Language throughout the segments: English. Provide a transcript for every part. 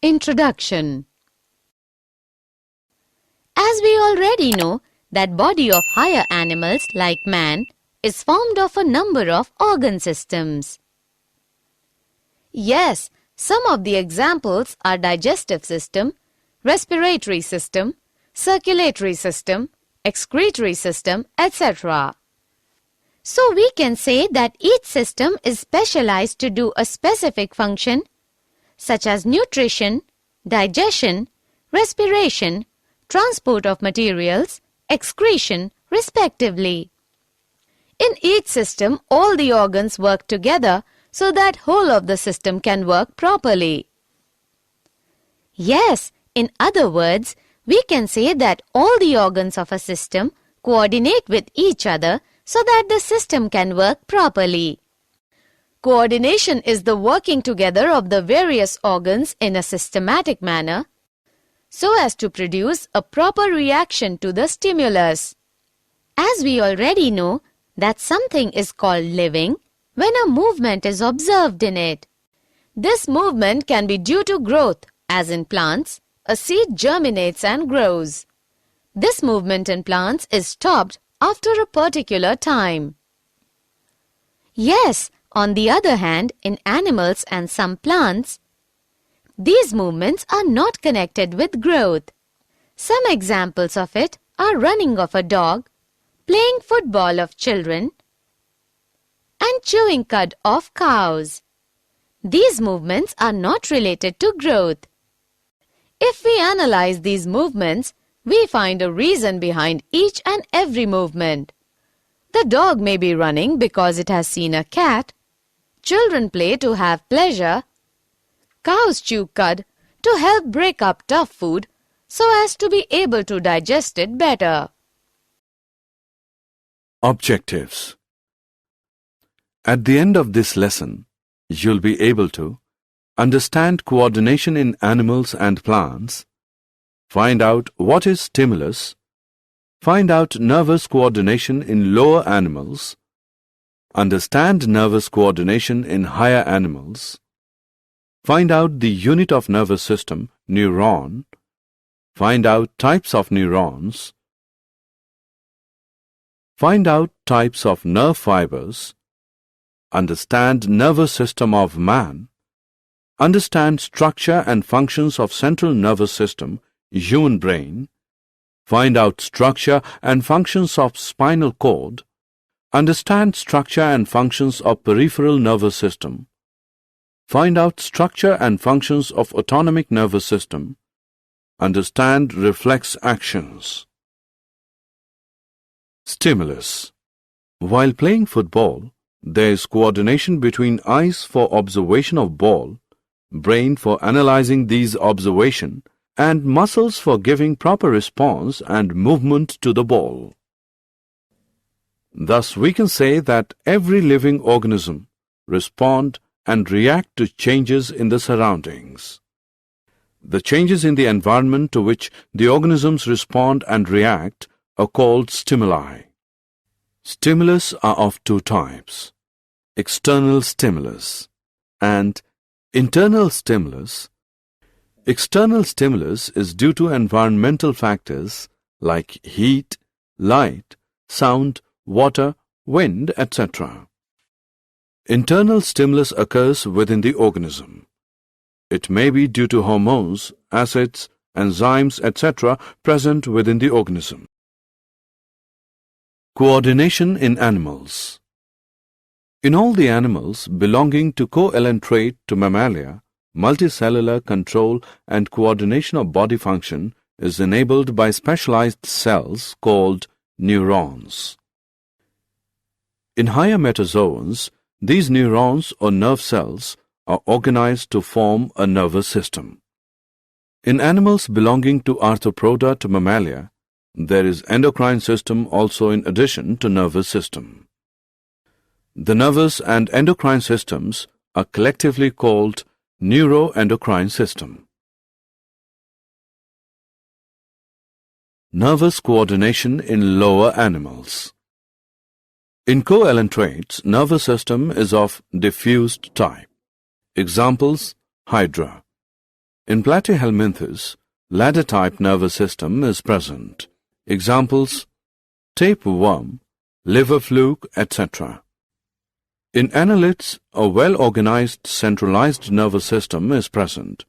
Introduction. As we already know, that body of higher animals like man is formed of a number of organ systems. Yes, some of the examples are digestive system, respiratory system, circulatory system, excretory system, etc. So we can say that each system is specialized to do a specific function such as nutrition, digestion, respiration, transport of materials, excretion, respectively. In each system, all the organs work together so that whole of the system can work properly. Yes, in other words, we can say that all the organs of a system coordinate with each other so that the system can work properly. Coordination is the working together of the various organs in a systematic manner so as to produce a proper reaction to the stimulus. As we already know that something is called living when a movement is observed in it. This movement can be due to growth, as in plants, a seed germinates and grows. This movement in plants is stopped after a particular time. Yes, on the other hand, in animals and some plants, these movements are not connected with growth. Some examples of it are running of a dog, playing football of children, and chewing cud of cows. These movements are not related to growth. If we analyze these movements, we find a reason behind each and every movement. The dog may be running because it has seen a cat. Children play to have pleasure. Cows chew cud to help break up tough food so as to be able to digest it better. Objectives. At the end of this lesson, you'll be able to understand coordination in animals and plants, find out what is stimulus, find out nervous coordination in lower animals, understand nervous coordination in higher animals, find out the unit of nervous system, neuron, find out types of neurons, find out types of nerve fibers, understand nervous system of man, understand structure and functions of central nervous system, human brain, find out structure and functions of spinal cord, understand structure and functions of peripheral nervous system, find out structure and functions of autonomic nervous system, understand reflex actions. Stimulus. While playing football, there is coordination between eyes for observation of ball, brain for analyzing these observation, and muscles for giving proper response and movement to the ball. Thus, we can say that every living organism respond and react to changes in the surroundings. The changes in the environment to which the organisms respond and react are called stimuli. Stimulus are of two types: external stimulus and internal stimulus. External stimulus is due to environmental factors like heat, light, sound, water, wind, etc. Internal stimulus occurs within the organism. It may be due to hormones, acids, enzymes, etc. present within the organism. Coordination in animals. In all the animals belonging to coelenterate to mammalia, multicellular control and coordination of body function is enabled by specialized cells called neurons. In higher metazoans, these neurons or nerve cells are organized to form a nervous system. In animals belonging to Arthropoda to mammalia, there is endocrine system also in addition to nervous system. The nervous and endocrine systems are collectively called neuroendocrine system. Nervous coordination in lower animals. In coelentrates, nervous system is of diffused type. Examples: Hydra. In Platyhelminthes, ladder-type nervous system is present. Examples: tapeworm, liver fluke, etc. In annelids, a well-organized centralized nervous system is present.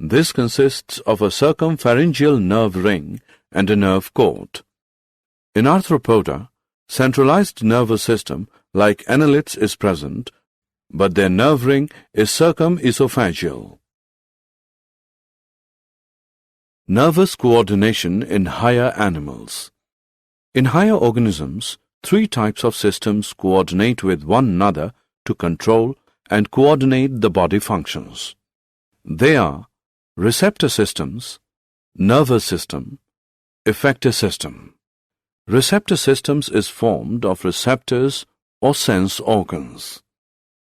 This consists of a circumpharyngeal nerve ring and a nerve cord. In arthropoda, centralized nervous system like annelids is present, but their nerve ring is circumesophageal. Nervous coordination in higher animals. In higher organisms, three types of systems coordinate with one another to control and coordinate the body functions. They are receptor systems, nervous system, effector system. Receptor systems is formed of receptors or sense organs.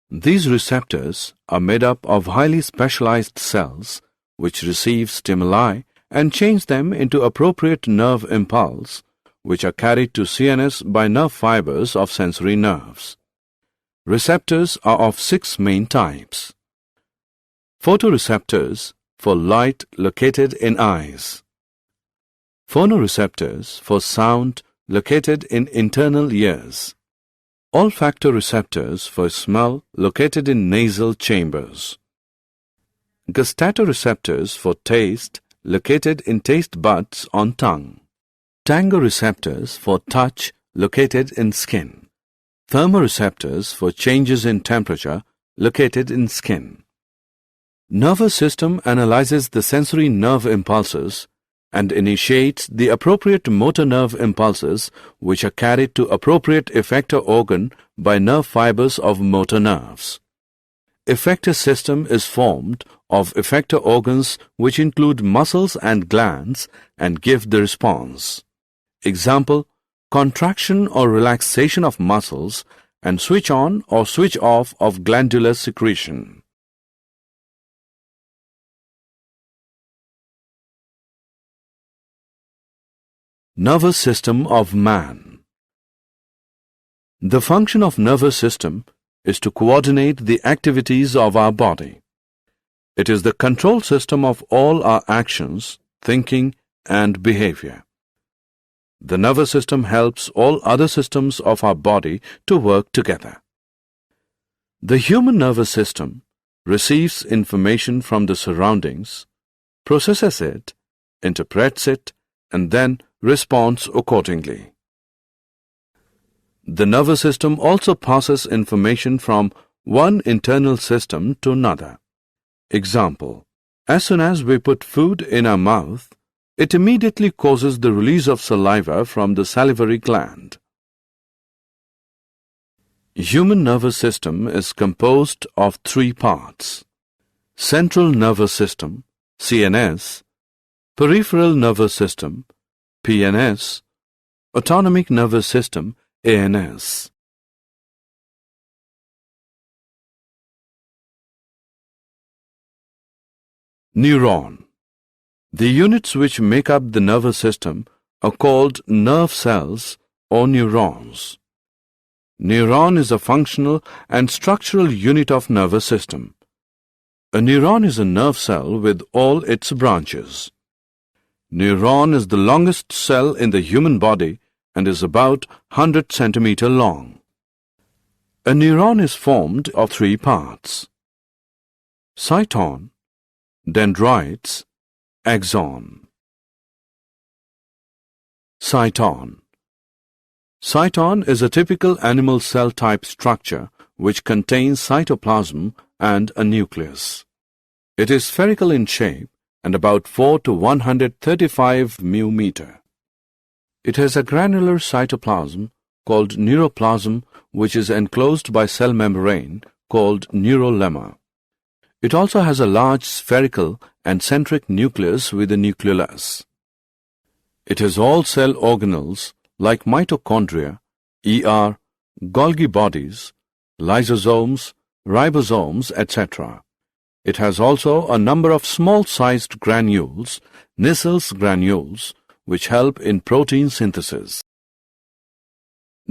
These receptors are made up of highly specialized cells which receive stimuli and change them into appropriate nerve impulse, which are carried to CNS by nerve fibers of sensory nerves. Receptors are of 6 main types. Photoreceptors for light located in eyes. Phonoreceptors for sound located in internal ears. Olfactoreceptors for smell located in nasal chambers. Gustatoreceptors for taste located in taste buds on tongue. Tangoreceptors for touch located in skin. Thermoreceptors for changes in temperature located in skin. Nervous system analyzes the sensory nerve impulses and initiates the appropriate motor nerve impulses which are carried to appropriate effector organ by nerve fibers of motor nerves. Effector system is formed of effector organs which include muscles and glands and give the response. Example: contraction or relaxation of muscles and switch on or switch off of glandular secretion. Nervous system of man. The function of nervous system is to coordinate the activities of our body. It is the control system of all our actions, thinking, and behavior. The nervous system helps all other systems of our body to work together. The human nervous system receives information from the surroundings, processes it, interprets it, and then responds accordingly. The nervous system also passes information from one internal system to another. Example: as soon as we put food in our mouth, it immediately causes the release of saliva from the salivary gland. Human nervous system is composed of 3 parts: central nervous system, CNS, peripheral nervous system, PNS, autonomic nervous system, ANS. Neuron. The units which make up the nervous system are called nerve cells or neurons. Neuron is a functional and structural unit of nervous system. A neuron is a nerve cell with all its branches. Neuron is the longest cell in the human body and is about 100 centimeter long. A neuron is formed of 3 parts: cyton, dendrites, axon. Cyton. Cyton is a typical animal cell type structure which contains cytoplasm and a nucleus. It is spherical in shape and about 4 to 135 μm. It has a granular cytoplasm called neuroplasm which is enclosed by cell membrane called neurolemma. It also has a large spherical and centric nucleus with a nucleolus. It has all cell organelles like mitochondria, ER, Golgi bodies, lysosomes, ribosomes, etc. It has also a number of small-sized granules, Nissel's granules, which help in protein synthesis.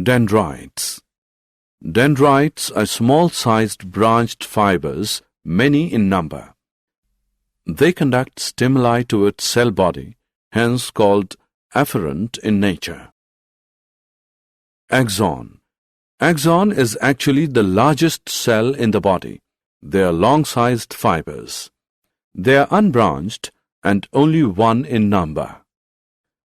Dendrites. Dendrites are small-sized branched fibers, many in number. They conduct stimuli to its cell body, hence called afferent in nature. Axon. Axon is actually the largest cell in the body. They are long-sized fibers. They are unbranched and only one in number.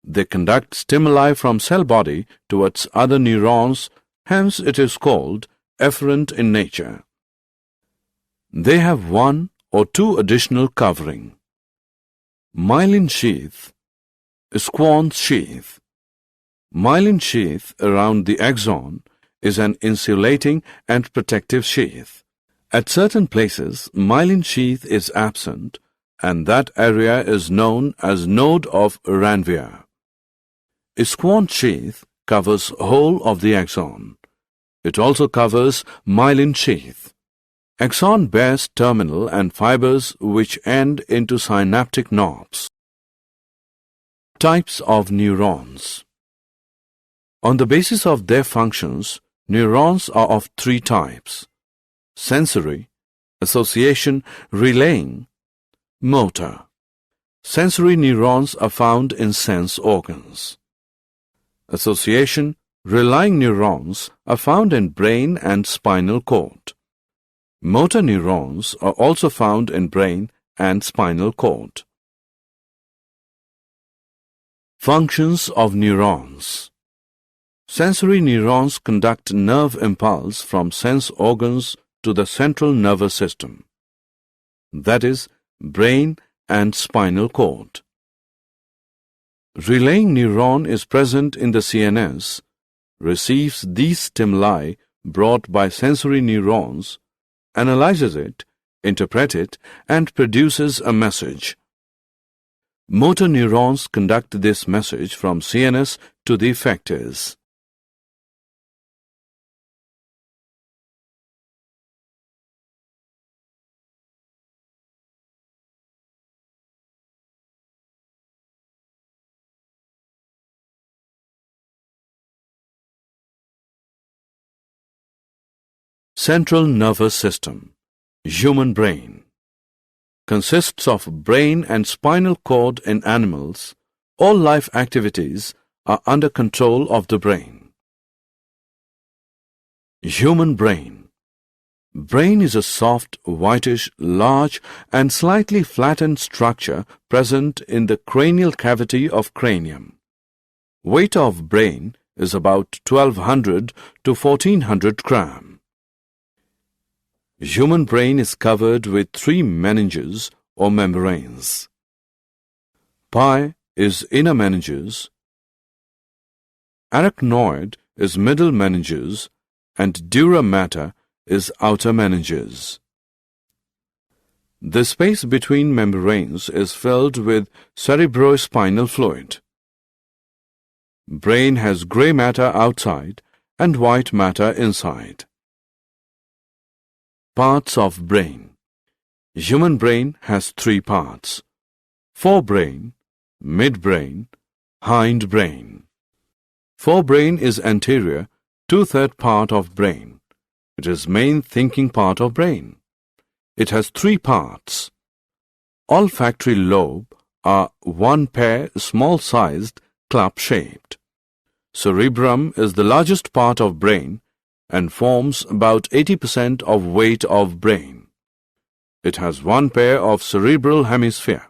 They conduct stimuli from cell body towards other neurons, hence it is called efferent in nature. They have one or two additional covering. Myelin sheath, Schwann's sheath. Myelin sheath around the axon is an insulating and protective sheath. At certain places, myelin sheath is absent, and that area is known as node of Ranvier. Schwann's sheath covers whole of the axon. It also covers myelin sheath. Axon bears terminal and fibers which end into synaptic knobs. Types of neurons. On the basis of their functions, neurons are of three types: sensory, association, relaying, motor. Sensory neurons are found in sense organs. Association, relying neurons are found in brain and spinal cord. Motor neurons are also found in brain and spinal cord. Functions of neurons. Sensory neurons conduct nerve impulse from sense organs to the central nervous system, that is, brain and spinal cord. Relaying neuron is present in the CNS, receives these stimuli brought by sensory neurons, analyzes it, interprets it, and produces a message. Motor neurons conduct this message from CNS to the effectors. Central nervous system, human brain, consists of brain and spinal cord in animals. All life activities are under control of the brain. Human brain. Brain is a soft, whitish, large and slightly flattened structure present in the cranial cavity of cranium. Weight of brain is about 1200 to 1400 grams. Human brain is covered with three meninges or membranes. Pie is inner meninges, arachnoid is middle meninges, and dura mater is outer meninges. The space between membranes is filled with cerebrospinal fluid. Brain has grey matter outside and white matter inside. Parts of brain. Human brain has three parts: forebrain, midbrain, hindbrain. Forebrain is anterior, two-third part of brain. It is main thinking part of brain. It has three parts. Olfactory lobe are one pair, small-sized, club-shaped. Cerebrum is the largest part of brain and forms about 80% of weight of brain. It has one pair of cerebral hemisphere.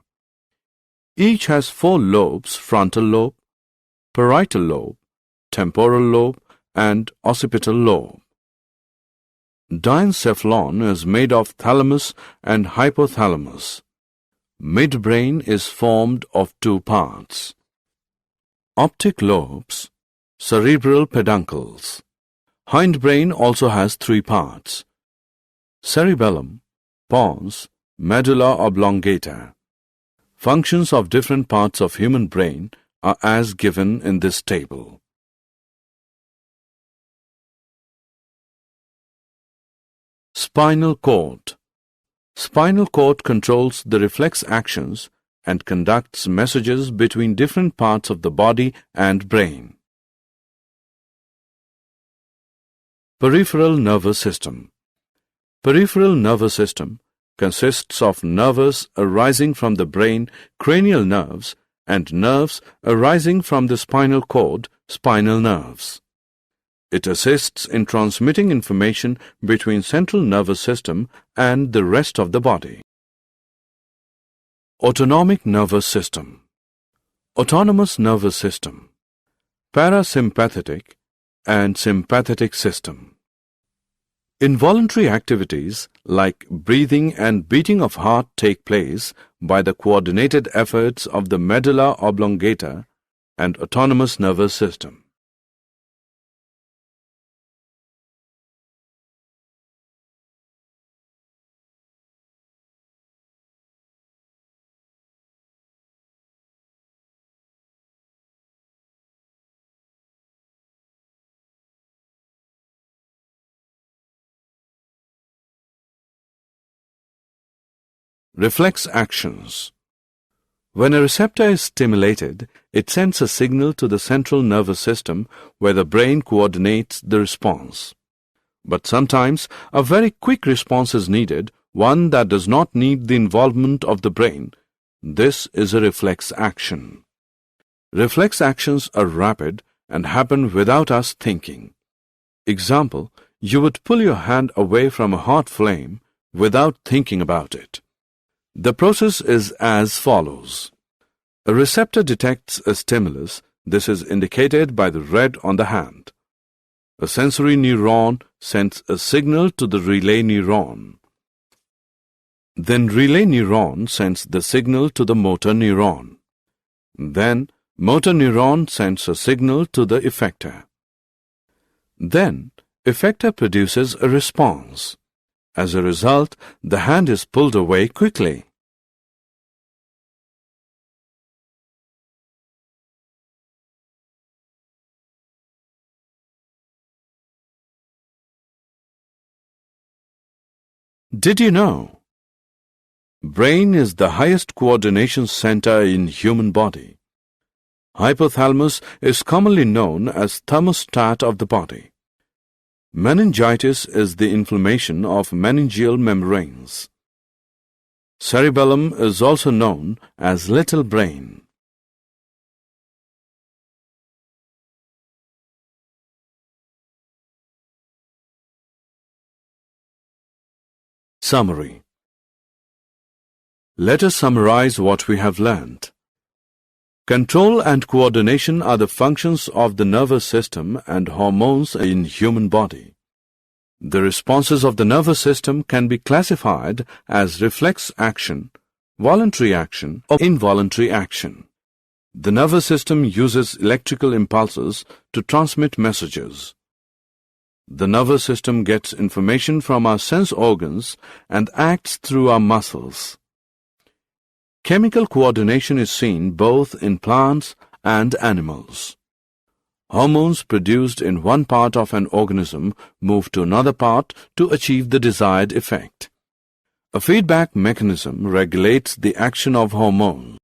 Each has four lobes: frontal lobe, parietal lobe, temporal lobe, and occipital lobe. Diencephalon is made of thalamus and hypothalamus. Midbrain is formed of two parts. Optic lobes, cerebral peduncles. Hindbrain also has three parts: cerebellum, pons, medulla oblongata. Functions of different parts of human brain are as given in this table. Spinal cord. Spinal cord controls the reflex actions and conducts messages between different parts of the body and brain. Peripheral nervous system. Peripheral nervous system consists of nerves arising from the brain, cranial nerves, and nerves arising from the spinal cord, spinal nerves. It assists in transmitting information between central nervous system and the rest of the body. Autonomic nervous system. Autonomous nervous system. Parasympathetic and sympathetic system. Involuntary activities like breathing and beating of heart take place by the coordinated efforts of the medulla oblongata and autonomous nervous system. Reflex actions. When a receptor is stimulated, it sends a signal to the central nervous system where the brain coordinates the response. But sometimes a very quick response is needed, one that does not need the involvement of the brain. This is a reflex action. Reflex actions are rapid and happen without us thinking. Example, you would pull your hand away from a hot flame without thinking about it. The process is as follows. A receptor detects a stimulus. This is indicated by the red on the hand. A sensory neuron sends a signal to the relay neuron. Then relay neuron sends the signal to the motor neuron. Then motor neuron sends a signal to the effector. Then effector produces a response. As a result, the hand is pulled away quickly. Did you know? Brain is the highest coordination center in human body. Hypothalamus is commonly known as thermostat of the body. Meningitis is the inflammation of meningeal membranes. Cerebellum is also known as little brain. Summary. Let us summarize what we have learned. Control and coordination are the functions of the nervous system and hormones in human body. The responses of the nervous system can be classified as reflex action, voluntary action, or involuntary action. The nervous system uses electrical impulses to transmit messages. The nervous system gets information from our sense organs and acts through our muscles. Chemical coordination is seen both in plants and animals. Hormones produced in one part of an organism move to another part to achieve the desired effect. A feedback mechanism regulates the action of hormones.